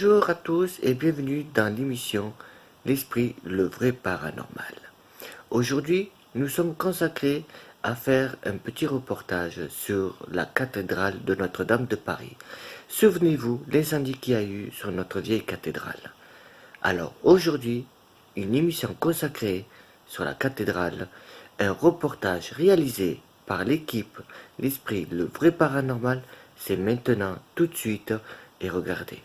Bonjour à tous et bienvenue dans l'émission L'Esprit, le vrai paranormal. Aujourd'hui, nous sommes consacrés à faire un petit reportage sur la cathédrale de Notre-Dame de Paris. Souvenez-vous l'incendie qu'il y a eu sur notre vieille cathédrale. Alors aujourd'hui, une émission consacrée sur la cathédrale, un reportage réalisé par l'équipe L'Esprit, le vrai paranormal, c'est maintenant tout de suite et regardez.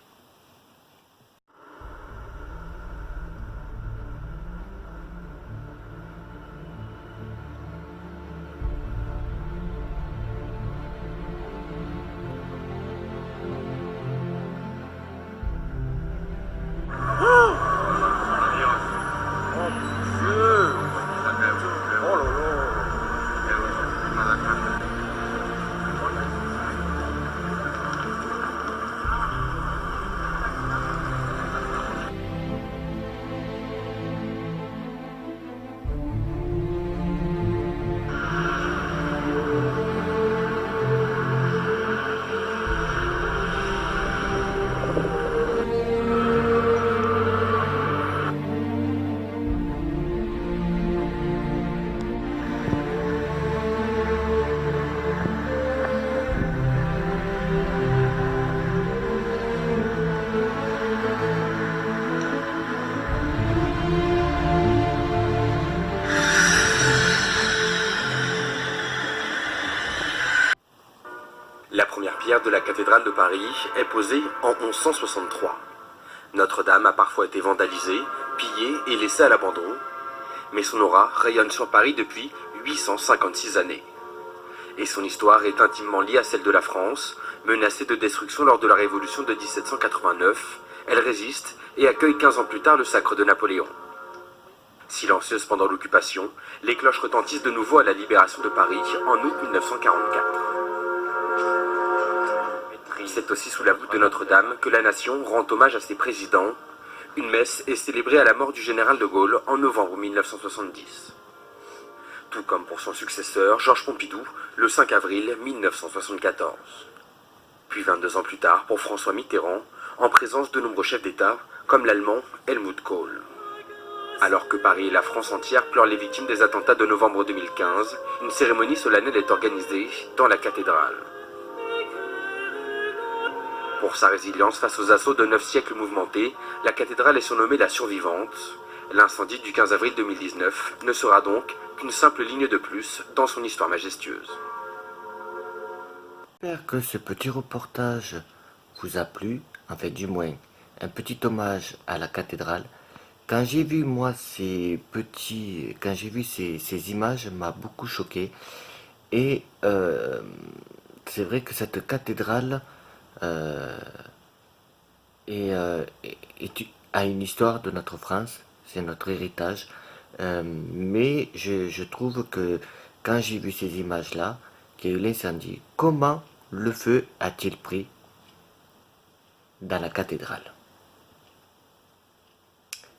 La première pierre de la cathédrale de Paris est posée en 1163. Notre-Dame a parfois été vandalisée, pillée et laissée à l'abandon, mais son aura rayonne sur Paris depuis 856 années. Et son histoire est intimement liée à celle de la France, menacée de destruction lors de la Révolution de 1789. Elle résiste et accueille 15 ans plus tard le sacre de Napoléon. Silencieuse pendant l'occupation, les cloches retentissent de nouveau à la libération de Paris en août 1944. C'est aussi sous la voûte de Notre-Dame que la nation rend hommage à ses présidents. Une messe est célébrée à la mort du général de Gaulle en novembre 1970. Tout comme pour son successeur, Georges Pompidou, le 5 avril 1974. Puis 22 ans plus tard, pour François Mitterrand, en présence de nombreux chefs d'État, comme l'Allemand Helmut Kohl. Alors que Paris et la France entière pleurent les victimes des attentats de novembre 2015, une cérémonie solennelle est organisée dans la cathédrale. Pour sa résilience face aux assauts de 9 siècles mouvementés, la cathédrale est surnommée la survivante. L'incendie du 15 avril 2019 ne sera donc qu'une simple ligne de plus dans son histoire majestueuse. J'espère que ce petit reportage vous a plu, enfin du moins un petit hommage à la cathédrale. Quand j'ai vu moi ces images, m'a beaucoup choqué. Et c'est vrai que cette cathédrale euh, a une histoire de notre France, c'est notre héritage. Mais je trouve que quand j'ai vu ces images-là, qu'il y a eu l'incendie, comment le feu a-t-il pris dans la cathédrale?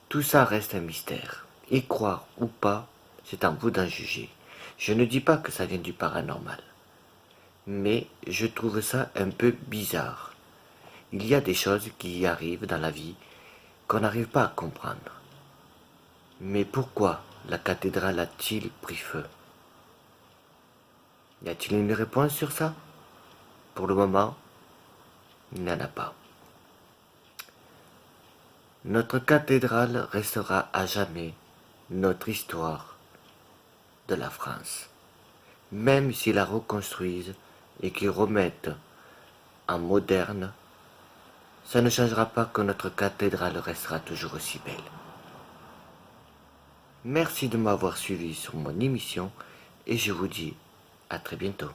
Tout ça reste un mystère. Y croire ou pas, c'est à vous d'en juger. Je ne dis pas que ça vient du paranormal, mais je trouve ça un peu bizarre. Il y a des choses qui arrivent dans la vie qu'on n'arrive pas à comprendre. Mais pourquoi la cathédrale a-t-il pris feu? Y a-t-il une réponse sur ça? Pour le moment, il n'y en a pas. Notre cathédrale restera à jamais notre histoire de la France. Même s'ils la reconstruisent et qu'ils remettent en moderne, ça ne changera pas que notre cathédrale restera toujours aussi belle. Merci de m'avoir suivi sur mon émission et je vous dis à très bientôt.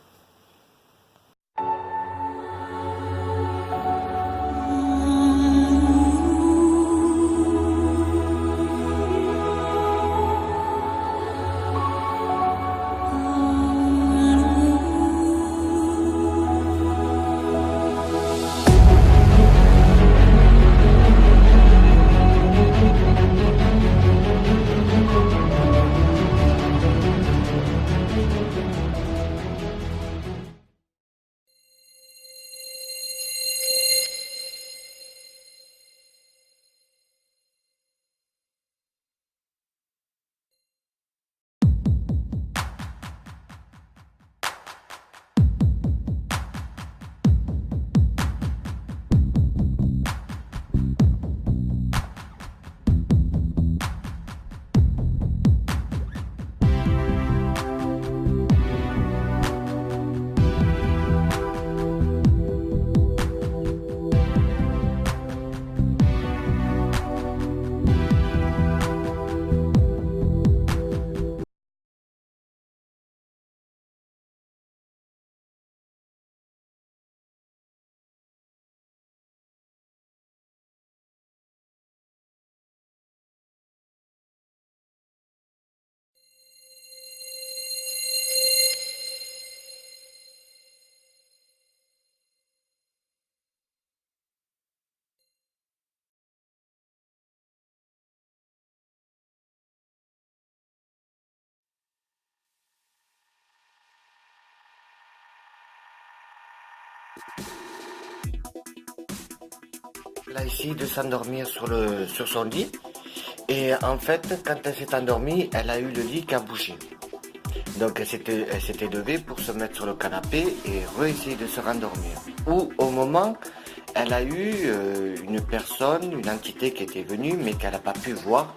Elle a essayé de s'endormir sur son lit. Et en fait, quand elle s'est endormie, elle a eu le lit qui a bougé. Donc elle s'était levée pour se mettre sur le canapé et réessayer de se rendormir. Ou au moment, elle a eu une personne, une entité qui était venue mais qu'elle n'a pas pu voir,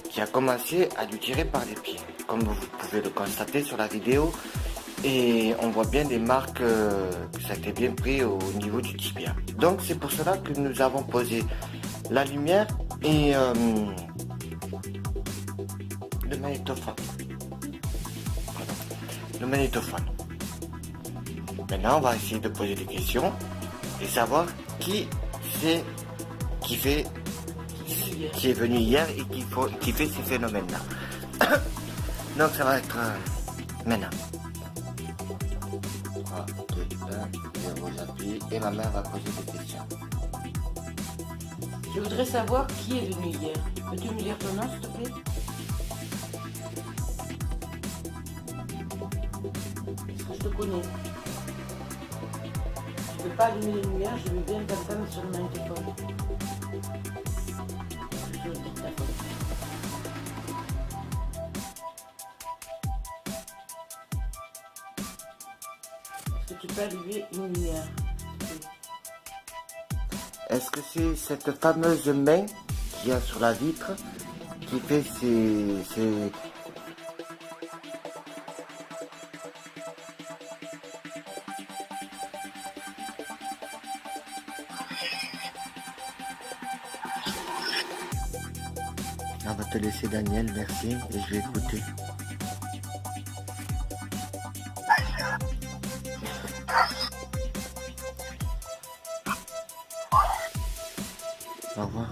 qui a commencé à lui tirer par les pieds. Comme vous pouvez le constater sur la vidéo. Et on voit bien des marques que ça a été bien pris au niveau du tibia. Donc c'est pour cela que nous avons posé la lumière et le magnétophone. Pardon. Le magnétophone. Maintenant on va essayer de poser des questions et savoir qui est venu hier et qui fait ces phénomènes-là. Donc ça va être maintenant. 3, 2, 1, 0, j'appuie et ma mère va poser des questions. Je voudrais savoir qui est venu hier. Peux-tu me dire ton nom, s'il te plaît? Est-ce que je te connais? Je ne peux pas allumer les lumières, je veux bien t'entendre sur le magnétophone. Sur le dictaphone. Est-ce que tu peux allumer une lumière? Est-ce que c'est cette fameuse main qu'il y a sur la vitre qui fait ces... On va te laisser Daniel, merci, et je vais écouter. Au revoir.